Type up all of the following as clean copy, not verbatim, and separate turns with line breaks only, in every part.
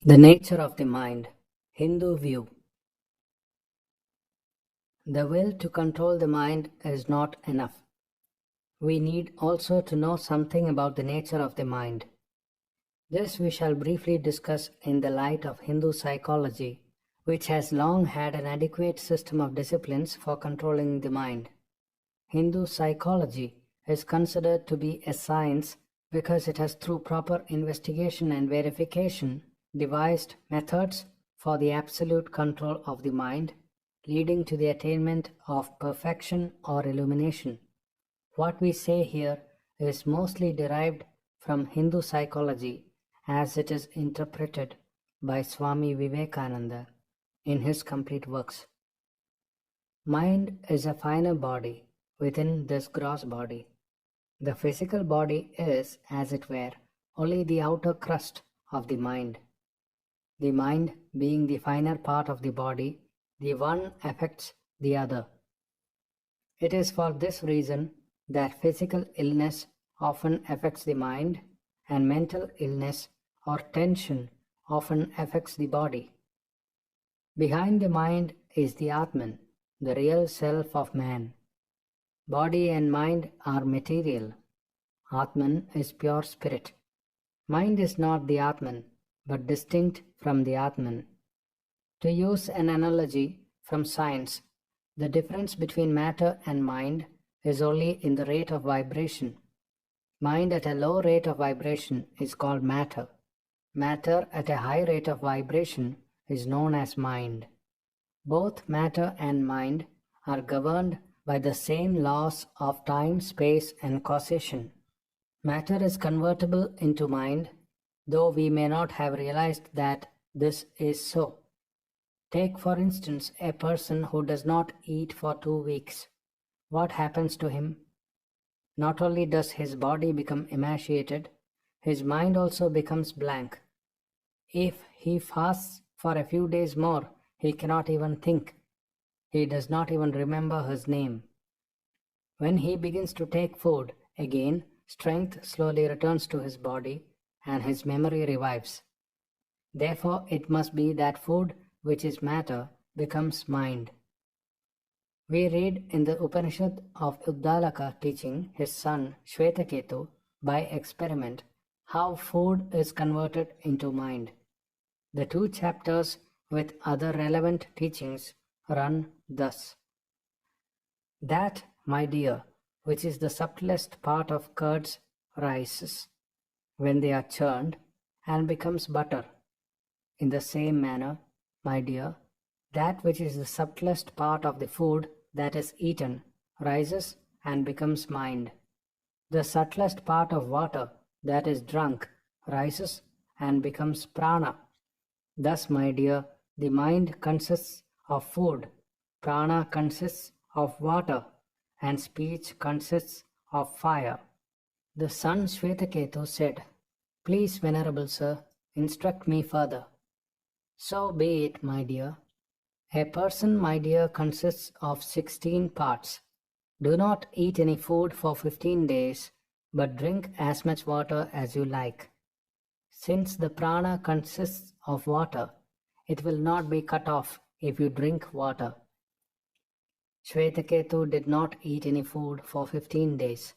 The nature of the mind, Hindu view. The will to control the mind is not enough. We need also to know something about the nature of the mind. This we shall briefly discuss in the light of Hindu psychology, which has long had an adequate system of disciplines for controlling the mind. Hindu psychology is considered to be a science because it has, through proper investigation and verification, devised methods for the absolute control of the mind, leading to the attainment of perfection or illumination. What we say here is mostly derived from Hindu psychology as it is interpreted by Swami Vivekananda in his complete works. Mind is a finer body within this gross body. The physical body is, as it were, only the outer crust of the mind. The mind being the finer part of the body, the one affects the other. It is for this reason that physical illness often affects the mind and mental illness or tension often affects the body. Behind the mind is the Atman, the real self of man. Body and mind are material. Atman is pure spirit. Mind is not the Atman, but distinct from the Atman. To use an analogy from science, the difference between matter and mind is only in the rate of vibration. Mind at a low rate of vibration is called matter. Matter at a high rate of vibration is known as mind. Both matter and mind are governed by the same laws of time, space, and causation. Matter is convertible into mind, though we may not have realized that this is so. Take, for instance, a person who does not eat for 2 weeks. What happens to him? Not only does his body become emaciated, his mind also becomes blank. If he fasts for a few days more, he cannot even think. He does not even remember his name. When he begins to take food, again, strength slowly returns to his body and his memory revives. Therefore, it must be that food, which is matter, becomes mind. We read in the Upanishad of Uddalaka teaching his son Shvetaketu by experiment how food is converted into mind. The 2 chapters with other relevant teachings run thus. That, my dear, which is the subtlest part of curds rises when they are churned and becomes butter. In the same manner, my dear, that which is the subtlest part of the food that is eaten rises and becomes mind. The subtlest part of water that is drunk rises and becomes prana. Thus, my dear, the mind consists of food, prana consists of water, and speech consists of fire. The son Shvetaketu said, "Please, Venerable Sir, instruct me further." "So be it, my dear. A person, my dear, consists of 16 parts. Do not eat any food for 15 days, but drink as much water as you like. Since the prana consists of water, it will not be cut off if you drink water." Shvetaketu did not eat any food for 15 days.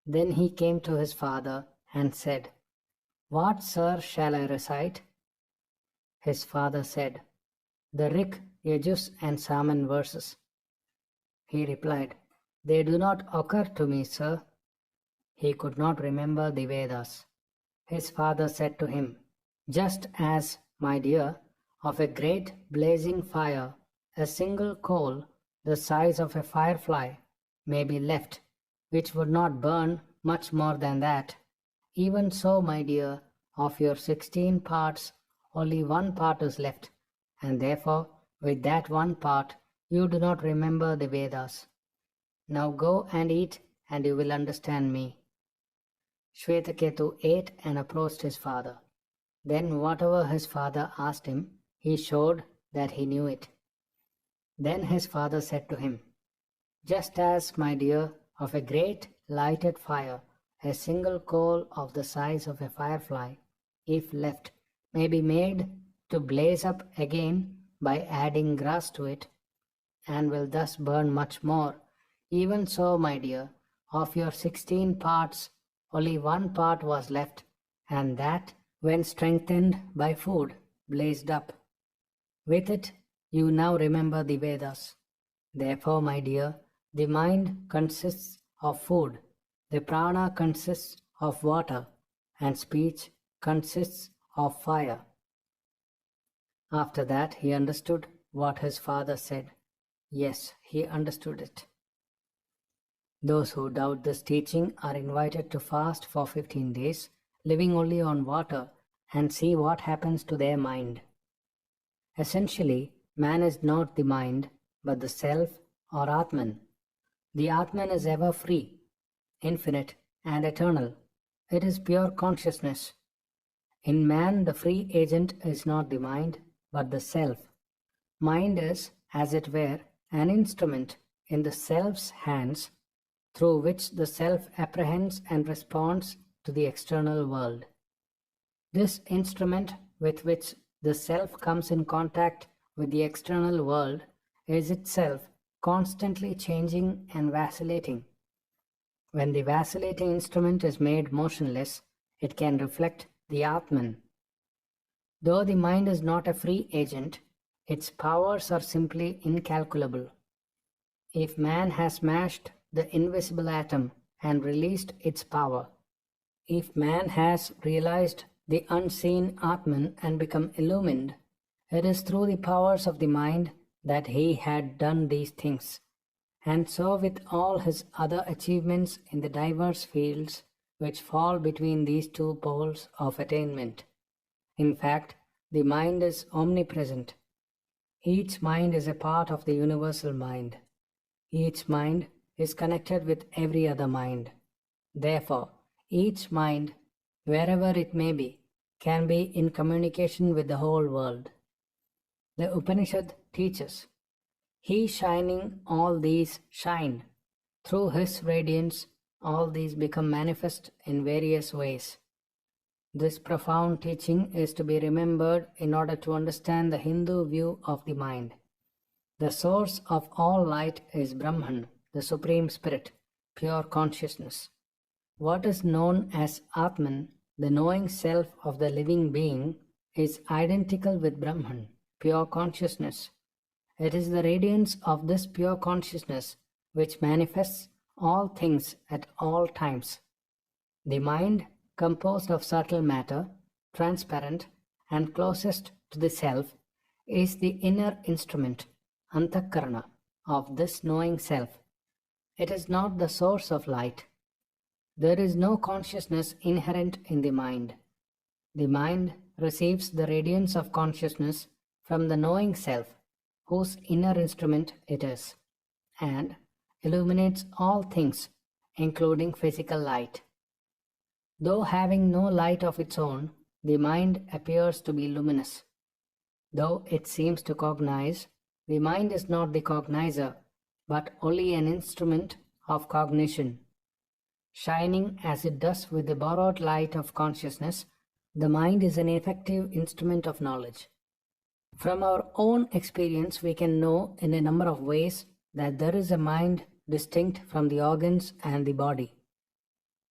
Then he came to his father and said, "What, sir, shall I recite?" His father said, "The Rig, Yajus, and Saman verses." He replied, "They do not occur to me, sir." He could not remember the Vedas. His father said to him, "Just as, my dear, of a great blazing fire, a single coal the size of a firefly may be left, which would not burn much more than that, even so, my dear, of your 16 parts, only 1 part is left, and therefore, with that 1 part, you do not remember the Vedas. Now go and eat, and you will understand me." Shvetaketu ate and approached his father. Then whatever his father asked him, he showed that he knew it. Then his father said to him, "Just as, my dear, of a great lighted fire, a single coal of the size of a firefly, if left, may be made to blaze up again by adding grass to it, and will thus burn much more. Even so, my dear, of your 16 parts, only one part was left, and that, when strengthened by food, blazed up. With it, you now remember the Vedas. Therefore, my dear, the mind consists of food, the prana consists of water, and speech consists of fire. After that, he understood what his father said. Yes, he understood it. Those who doubt this teaching are invited to fast for 15 days, living only on water, and see what happens to their mind. Essentially, man is not the mind, but the self or Atman. The Atman is ever free, infinite, and eternal. It is pure consciousness. In man, the free agent is not the mind, but the self. Mind is, as it were, an instrument in the self's hands through which the self apprehends and responds to the external world. This instrument with which the self comes in contact with the external world is itself constantly changing and vacillating. When the vacillating instrument is made motionless, it can reflect the Atman. Though the mind is not a free agent, its powers are simply incalculable. If man has smashed the invisible atom and released its power, if man has realized the unseen Atman and become illumined, it is through the powers of the mind that he had done these things. And so with all his other achievements in the diverse fields which fall between these two poles of attainment. In fact, the mind is omnipresent. Each mind is a part of the universal mind. Each mind is connected with every other mind. Therefore, each mind, wherever it may be, can be in communication with the whole world. The Upanishad teaches, He shining, all these shine. Through His radiance, all these become manifest in various ways. This profound teaching is to be remembered in order to understand the Hindu view of the mind. The source of all light is Brahman, the Supreme Spirit, pure consciousness. What is known as Atman, the knowing self of the living being, is identical with Brahman, pure consciousness. It is the radiance of this pure consciousness which manifests all things at all times. The mind, composed of subtle matter, transparent and closest to the self, is the inner instrument, antakarana, of this knowing self. It is not the source of light. There is no consciousness inherent in the mind. The mind receives the radiance of consciousness from the knowing self, whose inner instrument it is, and illuminates all things, including physical light. Though having no light of its own, the mind appears to be luminous. Though it seems to cognize, the mind is not the cognizer, but only an instrument of cognition. Shining as it does with the borrowed light of consciousness, the mind is an effective instrument of knowledge. From our own experience, we can know in a number of ways that there is a mind distinct from the organs and the body.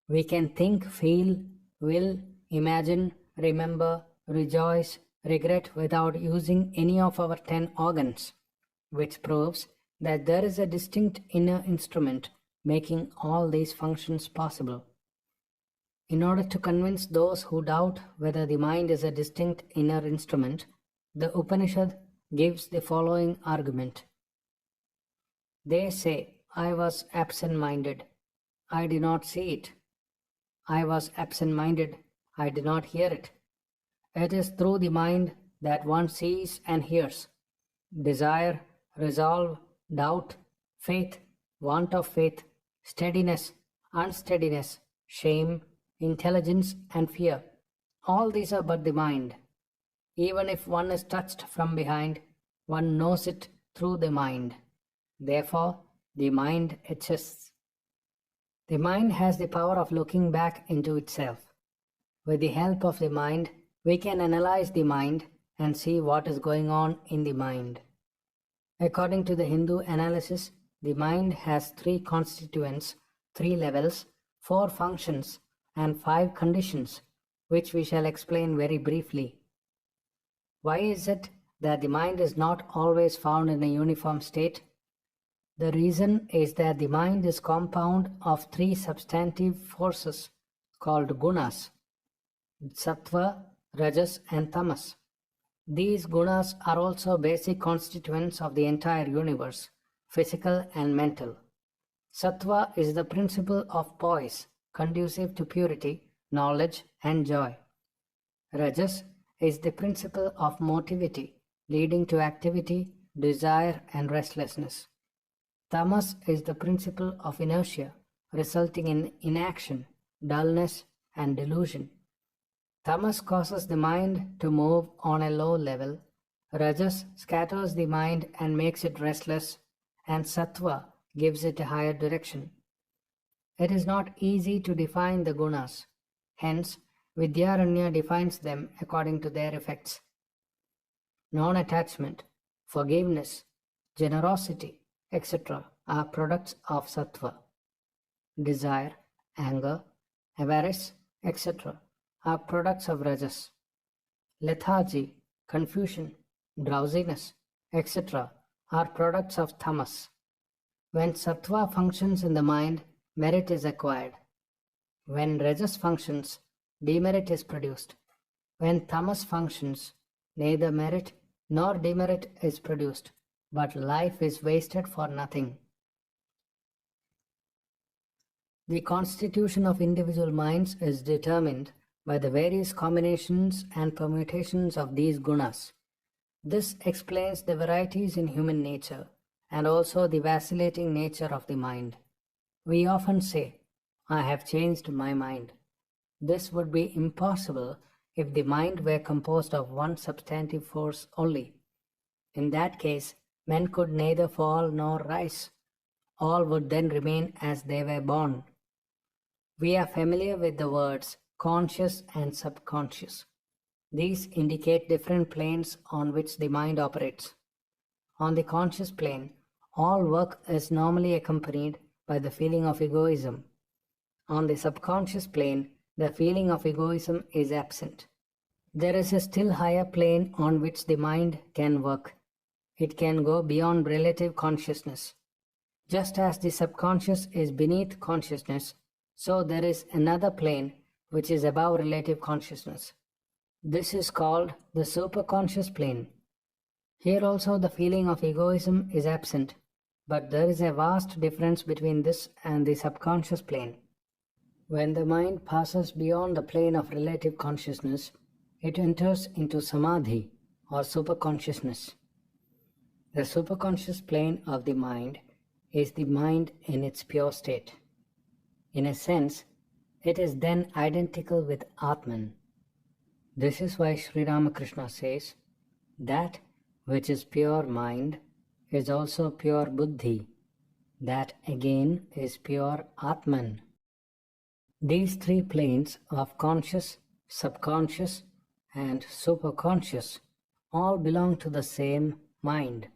We can think, feel, will, imagine, remember, rejoice, regret without using any of our 10 organs, which proves that there is a distinct inner instrument making all these functions possible. In order to convince those who doubt whether the mind is a distinct inner instrument, the Upanishad gives the following argument. They say, I was absent-minded. I did not see it. I was absent-minded. I did not hear it. It is through the mind that one sees and hears. Desire, resolve, doubt, faith, want of faith, steadiness, unsteadiness, shame, intelligence, and fear. All these are but the mind. Even if one is touched from behind, one knows it through the mind. Therefore, the mind exists. The mind has the power of looking back into itself. With the help of the mind, we can analyze the mind and see what is going on in the mind. According to the Hindu analysis, the mind has 3 constituents, 3 levels, 4 functions, and 5 conditions, which we shall explain very briefly. Why is it that the mind is not always found in a uniform state? The reason is that the mind is compound of 3 substantive forces called gunas, sattva, rajas, and tamas. These gunas are also basic constituents of the entire universe, physical and mental. Sattva is the principle of poise, conducive to purity, knowledge, and joy. Rajas is the principle of motivity, leading to activity, desire, and restlessness. Tamas is the principle of inertia, resulting in inaction, dullness, and delusion. Tamas causes the mind to move on a low level, Rajas scatters the mind and makes it restless, and Sattva gives it a higher direction. It is not easy to define the gunas, hence Vidyaranya defines them according to their effects. Non-attachment, forgiveness, generosity, etc. are products of Sattva. Desire, anger, avarice, etc. are products of Rajas. Lethargy, confusion, drowsiness, etc. are products of Tamas. When Sattva functions in the mind, merit is acquired. When Rajas functions, demerit is produced. When Tamas functions, neither merit nor demerit is produced, but life is wasted for nothing. The constitution of individual minds is determined by the various combinations and permutations of these gunas. This explains the varieties in human nature and also the vacillating nature of the mind. We often say, "I have changed my mind." This would be impossible if the mind were composed of one substantive force only. In that case, men could neither fall nor rise. All would then remain as they were born. We are familiar with the words conscious and subconscious. These indicate different planes on which the mind operates. On the conscious plane, all work is normally accompanied by the feeling of egoism. On the subconscious plane, the feeling of egoism is absent. There is a still higher plane on which the mind can work. It can go beyond relative consciousness. Just as the subconscious is beneath consciousness, so there is another plane which is above relative consciousness. This is called the superconscious plane. Here also the feeling of egoism is absent, but there is a vast difference between this and the subconscious plane. When the mind passes beyond the plane of relative consciousness, it enters into samadhi or superconsciousness. The superconscious plane of the mind is the mind in its pure state. In a sense, it is then identical with Atman. This is why Sri Ramakrishna says, "That which is pure mind is also pure buddhi. That again is pure Atman." These 3 planes of conscious, subconscious, and superconscious all belong to the same mind.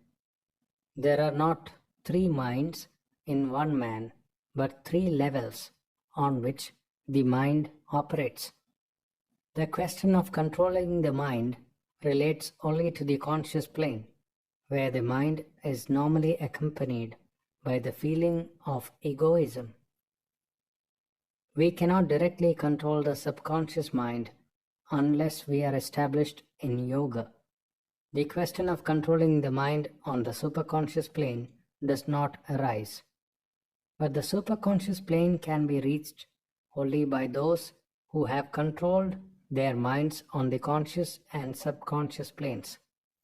There are not 3 minds in one man, but 3 levels on which the mind operates. The question of controlling the mind relates only to the conscious plane, where the mind is normally accompanied by the feeling of egoism. We cannot directly control the subconscious mind unless we are established in yoga. The question of controlling the mind on the superconscious plane does not arise. But the superconscious plane can be reached only by those who have controlled their minds on the conscious and subconscious planes.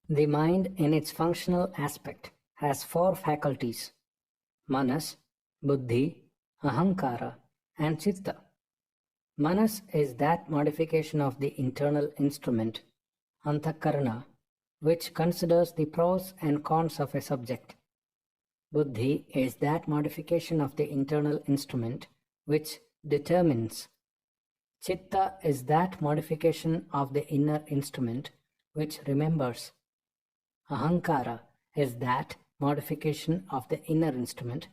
The mind in its functional aspect has 4 faculties: manas, buddhi, ahankara, and chitta. Manas is that modification of the internal instrument, antakarana, which considers the pros and cons of a subject. Buddhi is that modification of the internal instrument which determines. Chitta is that modification of the inner instrument which remembers. Ahankara is that modification of the inner instrument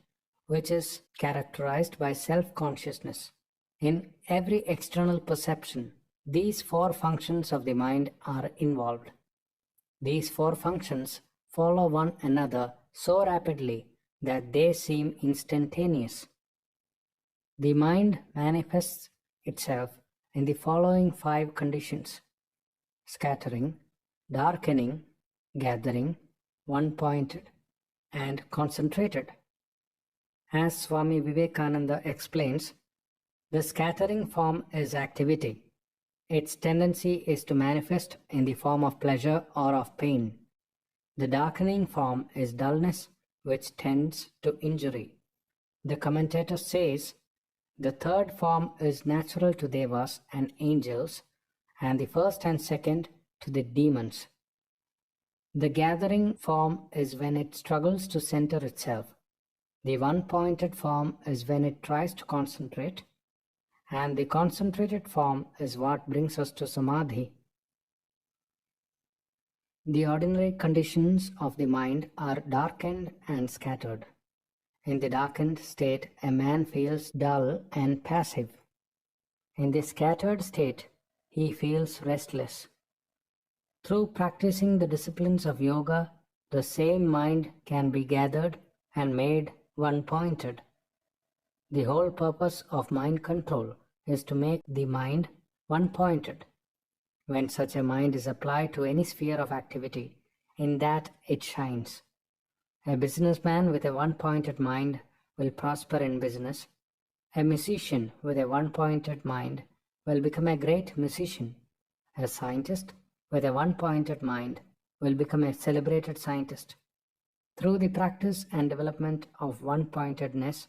which is characterized by self-consciousness. In every external perception, these four functions of the mind are involved. These four functions follow one another so rapidly that they seem instantaneous. The mind manifests itself in the following five conditions: scattering, darkening, gathering, one-pointed, and concentrated. As Swami Vivekananda explains, the scattering form is activity. Its tendency is to manifest in the form of pleasure or of pain. The darkening form is dullness, which tends to injury. The commentator says, the third form is natural to devas and angels, and the first and second to the demons. The gathering form is when it struggles to center itself. The one-pointed form is when it tries to concentrate, and the concentrated form is what brings us to samadhi. The ordinary conditions of the mind are darkened and scattered. In the darkened state, a man feels dull and passive. In the scattered state, he feels restless. Through practicing the disciplines of yoga, the same mind can be gathered and made one-pointed. The whole purpose of mind control is to make the mind one-pointed. When such a mind is applied to any sphere of activity, in that it shines. A businessman with a one-pointed mind will prosper in business. A musician with a one-pointed mind will become a great musician. A scientist with a one-pointed mind will become a celebrated scientist. Through the practice and development of one-pointedness,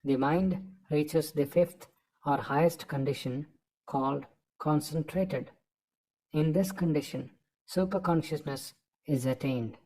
the mind reaches the fifth or highest condition called concentrated. In this condition, superconsciousness is attained.